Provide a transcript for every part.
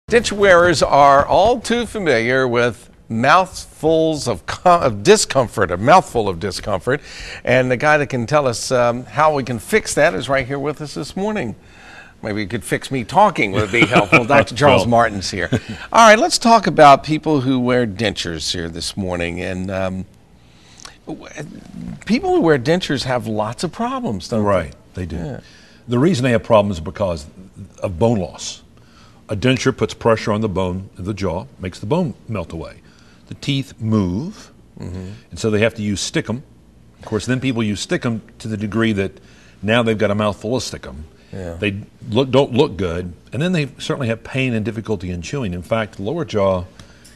Denture wearers are all too familiar with mouthfuls of discomfort, a mouthful of discomfort. And the guy that can tell us how we can fix that is right here with us this morning. Maybe you could fix me talking would be helpful. Dr. Charles Martin's here. All right, let's talk about people who wear dentures here this morning. And people who wear dentures have lots of problems, don't they? Right, they do. Yeah. The reason they have problems is because of bone loss. A denture puts pressure on the bone of the jaw, makes the bone melt away. The teeth move, and so they have to use stickum. Of course, then people use stickum to the degree that now they've got a mouthful of stickum. Yeah. They don't look good, and then they certainly have pain and difficulty in chewing. In fact, the lower jaw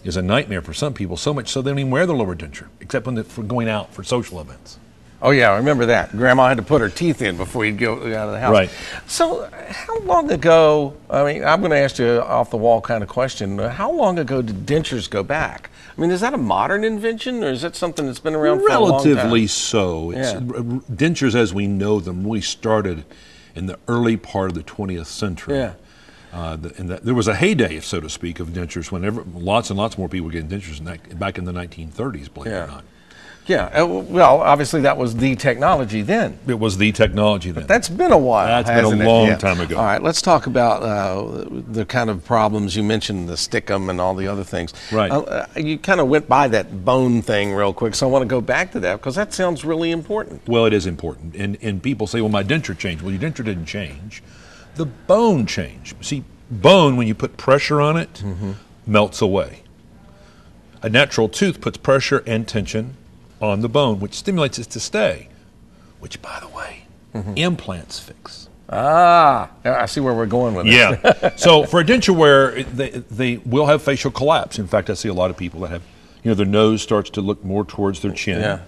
is a nightmare for some people, so much so they don't even wear the lower denture, except when for going out for social events. Oh, yeah, I remember that. Grandma had to put her teeth in before you'd go out of the house. Right. So how long ago, I mean, I'm going to ask you off-the-wall kind of question. How long ago did dentures go back? I mean, is that a modern invention, or is that something that's been around for a long time? Relatively so. Yeah. Dentures, as we know them, really started in the early part of the 20th century. Yeah. There was a heyday, so to speak, of dentures whenever lots and lots more people were getting dentures back in the 1930s, believe it or not. Yeah, well, obviously that was the technology then. It was the technology then. But that's been a while. That's been a long time ago. All right, let's talk about the kind of problems you mentioned, the stickum and all the other things. Right. You kind of went by that bone thing real quick, so I want to go back to that because that sounds really important. Well, it is important. And people say, well, my denture changed. Well, your denture didn't change. The bone changed. See, bone, when you put pressure on it, melts away. A natural tooth puts pressure and tension on the bone, which stimulates it to stay, which, by the way, implants fix. Ah, I see where we're going with it. Yeah. So for a denture wearer, they will have facial collapse. In fact, I see a lot of people that have, their nose starts to look more towards their chin. Yeah.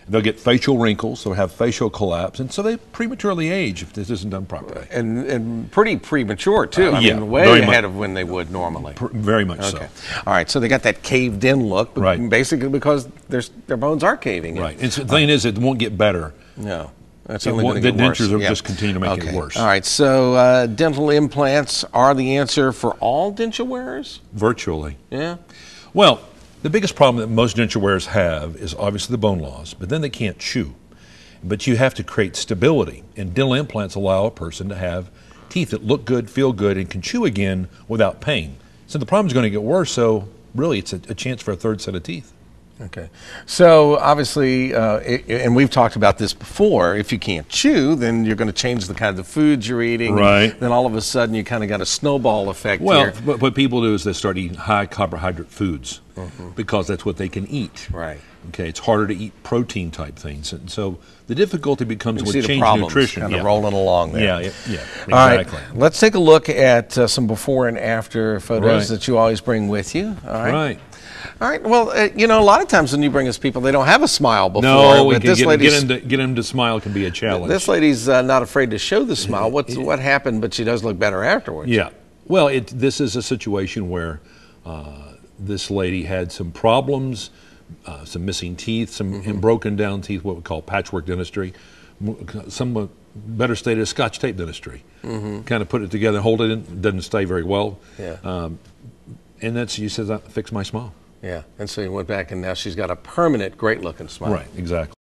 They'll get facial wrinkles, they'll have facial collapse, and so they prematurely age if this isn't done properly. And pretty premature, too. I mean, way ahead of when they would normally. Very much so. All right, so they got that caved-in look, right, basically because their bones are caving in. Right. And the thing is, it won't get better. No. That's only going to get worse. The dentures will just continue to make it worse. All right, so dental implants are the answer for all denture wearers? Virtually. Yeah. Well, the biggest problem that most denture wearers have is obviously the bone loss, but then they can't chew. But you have to create stability, and dental implants allow a person to have teeth that look good, feel good, and can chew again without pain. So the problem's going to get worse, so really it's a chance for a third set of teeth. Okay. So obviously, and we've talked about this before, if you can't chew, then you're going to change the kind of foods you're eating. Right. Then all of a sudden you kind of got a snowball effect here. Well, but what people do is they start eating high carbohydrate foods because that's what they can eat. Right. Okay, it's harder to eat protein type things. And so the difficulty becomes with changing nutrition. Kind of rolling along there. Yeah, exactly. All right, let's take a look at some before and after photos that you always bring with you. All right. Right. All right. Well, a lot of times when you bring us people, they don't have a smile before. No, but get them to smile can be a challenge. This lady's not afraid to show the smile. What happened? But she does look better afterwards. Yeah. Well, this is a situation where this lady had some problems, some missing teeth, some broken down teeth, what we call patchwork dentistry, some better stated Scotch tape dentistry. Kind of put it together, hold it in, it doesn't stay very well. Yeah. And she says, "Fix my smile." Yeah, and so you went back, and now she's got a permanent, great-looking smile. Right, exactly.